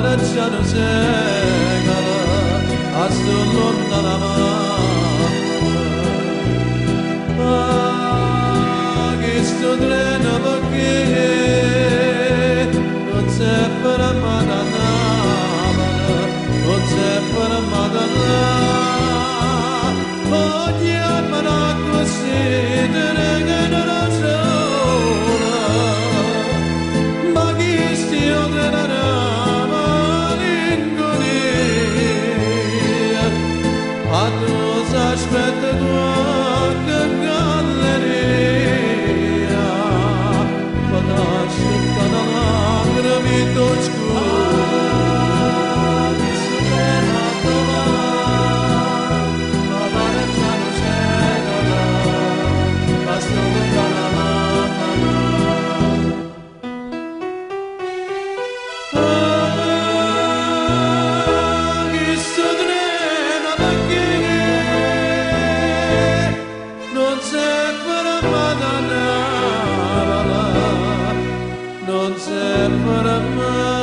lasciano cieca a sull'onda la mano che sto treno perché non c'è per amare non c'è per amare ogni amara così te ne che non la sola ma chi stia della a tu aspetta tua che galleria potrà da lacrime t'oscura mi sono trovata ma vale già non c'è là basta una non c'è per me